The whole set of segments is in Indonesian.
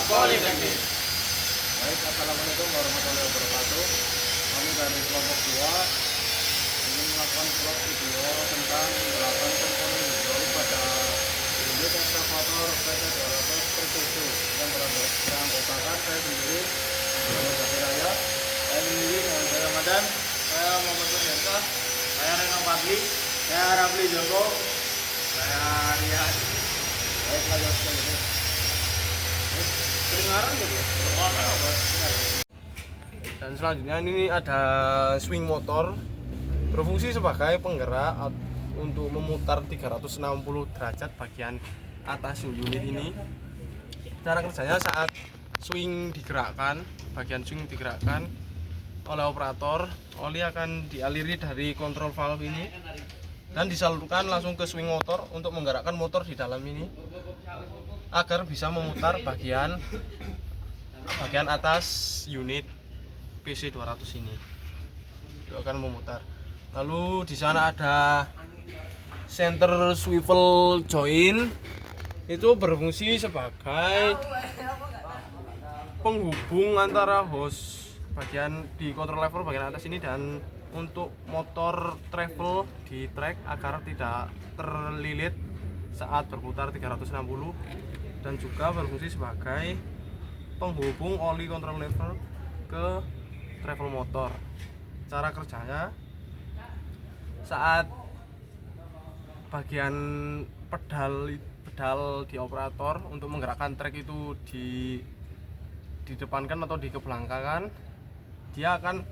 Politeknik. Baik, assalamualaikum warahmatullahi wabarakatuh. Kami dari kelompok 2 ingin melakukan vlog video tentang 8 komponen hidrolik pada unit ekskavator PT200 Percucu yang beranggotakan saya sendiri, Muhammad Zaki Raya, Saya sendiri, saya Ramadan. Saya Muhammad Nuryansa. Saya Reno Fadli. Saya Rafli Joko. Saya Rian. baik lanjutkan ini. Kedengaran gitu ya? Dan selanjutnya ini ada swing motor berfungsi sebagai penggerak untuk memutar 360 derajat bagian atas unit ini. Cara kerjanya saat swing digerakkan, bagian swing digerakkan oleh operator, oli akan dialiri dari kontrol valve ini dan disalurkan langsung ke swing motor untuk menggerakkan motor di dalam ini agar bisa memutar bagian atas unit PC 200 ini. Itu akan memutar. Lalu di sana ada center swivel joint, itu berfungsi sebagai penghubung antara hose bagian di control lever bagian atas ini dan untuk motor travel di track agar tidak terlilit saat berputar 360, dan juga berfungsi sebagai penghubung oli control lever ke travel motor. Cara kerjanya saat bagian pedal di operator untuk menggerakkan trek itu didepankan atau dikebelakangkan, dia akan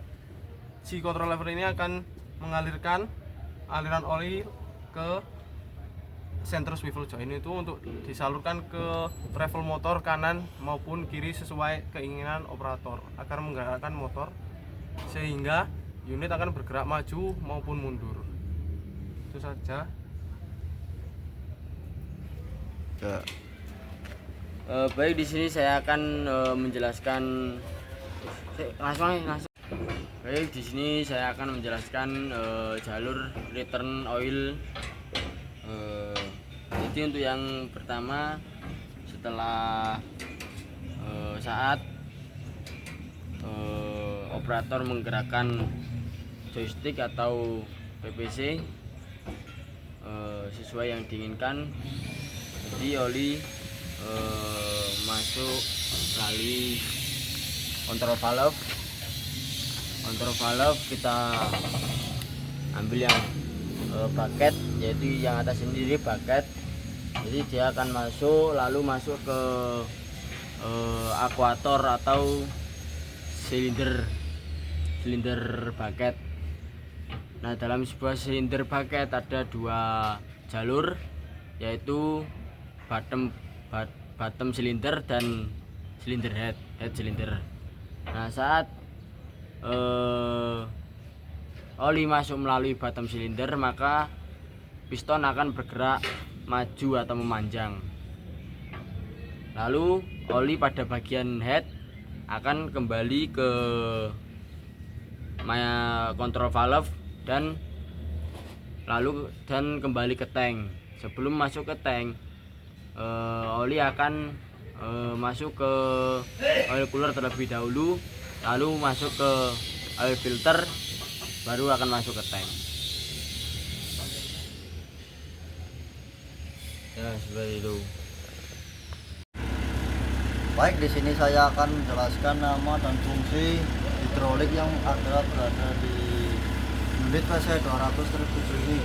si control lever ini akan mengalirkan aliran oli ke center swivel joint itu untuk disalurkan ke travel motor kanan maupun kiri sesuai keinginan operator agar menggerakkan motor sehingga unit akan bergerak maju maupun mundur. Itu saja. Baik, di sini saya akan menjelaskan langsung. Baik, di sini saya akan menjelaskan jalur return oil. Jadi untuk yang pertama, setelah saat operator menggerakkan joystick atau PPC sesuai yang diinginkan, jadi oli masuk melalui kontrol valve. Kita ambil yang bucket, yaitu yang atas sendiri bucket. Jadi dia akan masuk, lalu masuk ke akuator atau silinder bucket. Nah, dalam sebuah silinder bucket ada dua jalur, yaitu bottom silinder dan head silinder. Nah, saat oli masuk melalui bottom silinder, maka piston akan bergerak maju atau memanjang. Lalu oli pada bagian head akan kembali ke kontrol valve dan kembali ke tank. Sebelum masuk ke tank, oli akan masuk ke oil cooler terlebih dahulu, lalu masuk ke oil filter, baru akan masuk ke tank. Ya, seperti itu. Baik, di sini saya akan menjelaskan nama dan fungsi hidrolik yang berada di unit PC 200 Percucu ini.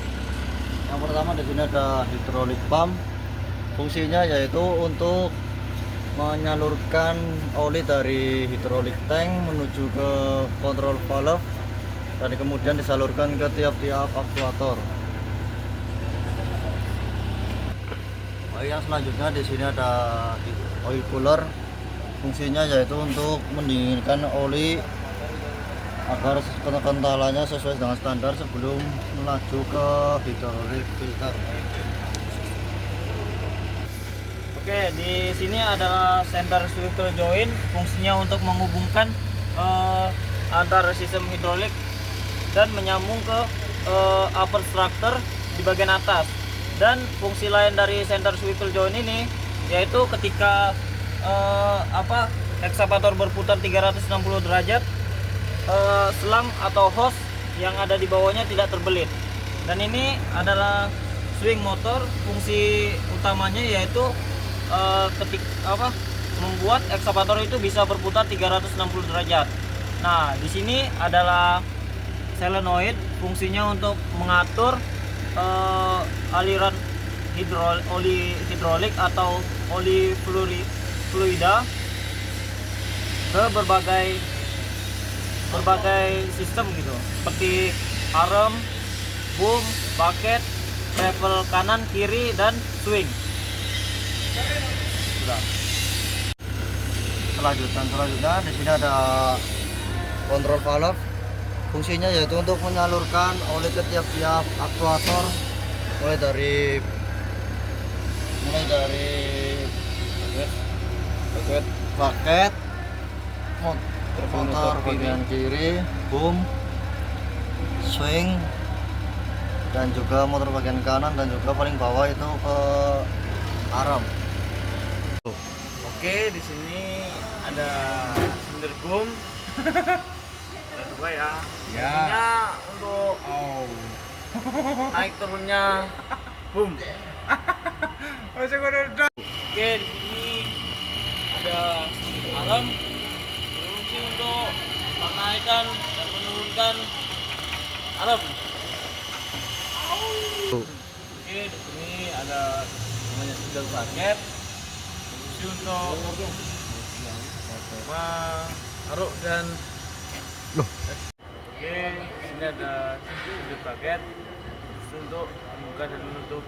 Yang pertama, di sini ada hidrolik pump. Fungsinya yaitu untuk menyalurkan oli dari hidrolik tank menuju ke kontrol valve dan kemudian disalurkan ke tiap-tiap aktuator. Yang selanjutnya di sini ada oil cooler. Fungsinya yaitu untuk mendinginkan oli agar kentalannya sesuai dengan standar sebelum melaju ke hidrolik filter. Oke, di sini adalah center swivel joint, fungsinya untuk menghubungkan antar sistem hidrolik dan menyambung ke upper structure di bagian atas. Dan fungsi lain dari center swivel joint ini yaitu ketika ekskavator berputar 360 derajat, selang atau hose yang ada di bawahnya tidak terbelit. Dan ini adalah swing motor. Fungsi utamanya yaitu membuat ekskavator itu bisa berputar 360 derajat. Nah, di sini adalah solenoid, fungsinya untuk mengatur aliran oli hidrolik atau oli fluida ke berbagai sistem gitu, seperti arm, boom, bucket, travel kanan, kiri, dan swing. Sudah. Selanjutnya di sini ada kontrol valve. Fungsinya yaitu untuk menyalurkan oli ke tiap-tiap aktuator, mulai dari bucket, motor bagian kiri, boom, swing, dan juga motor bagian kanan, dan juga paling bawah itu ke arm. Oke, di sini ada silinder boom. Ada dua ya. Intinya untuk naik turunnya boom. Oke, di sini ada arm, berfungsi untuk menaikkan dan menurunkan arm. Oke, di sini ada namanya silinder bucket, berfungsi untuk Taruh dan Oke, di sini ada silinder bucket, berfungsi untuk membuka dan menutup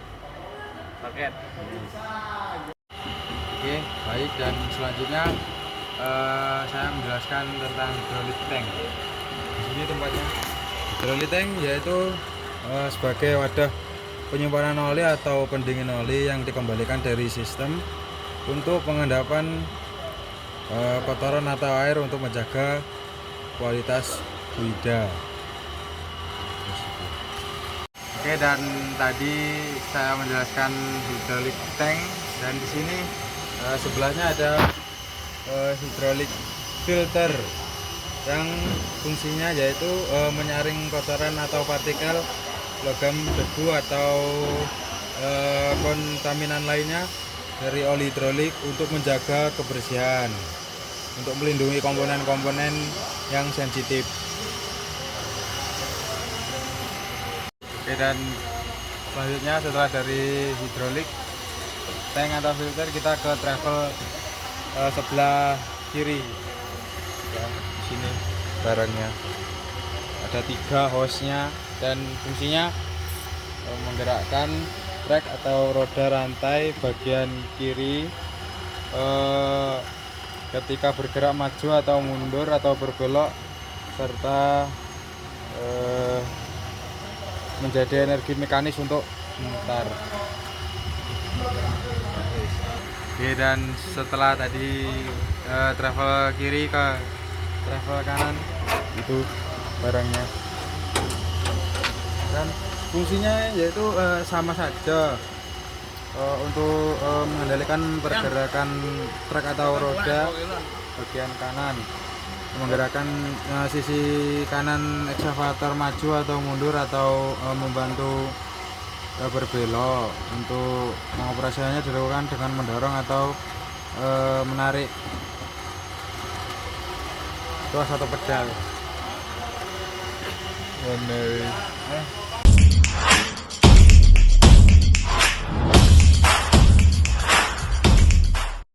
bucket. Oke, baik, dan selanjutnya saya menjelaskan tentang hydraulic tank. Di sini tempatnya. Hydraulic tank yaitu sebagai wadah penyimpanan oli atau pendingin oli yang dikembalikan dari sistem untuk pengendapan kotoran atau air untuk menjaga kualitas fluida. Oke, dan tadi saya menjelaskan hydraulic tank, dan di sini sebelahnya ada hydraulic filter yang fungsinya yaitu menyaring kotoran atau partikel logam, debu, atau kontaminan lainnya dari oli hidrolik untuk menjaga kebersihan, untuk melindungi komponen-komponen yang sensitif. Oke, dan selanjutnya setelah dari hidrolik tank atau filter, kita ke travel sebelah kiri ya. Di sini barangnya ada 3 hose-nya, dan fungsinya menggerakkan trek atau roda rantai bagian kiri ketika bergerak maju atau mundur atau berbelok, serta menjadi energi mekanis untuk memutar. Oke, dan setelah tadi travel kiri ke travel kanan, itu barangnya, dan fungsinya yaitu sama saja untuk mengendalikan pergerakan trek atau roda bagian kanan, menggerakkan sisi kanan ekskavator maju atau mundur, atau membantu berbelok. Untuk pengoperasiannya dilakukan dengan mendorong atau menarik tuas atau pedal.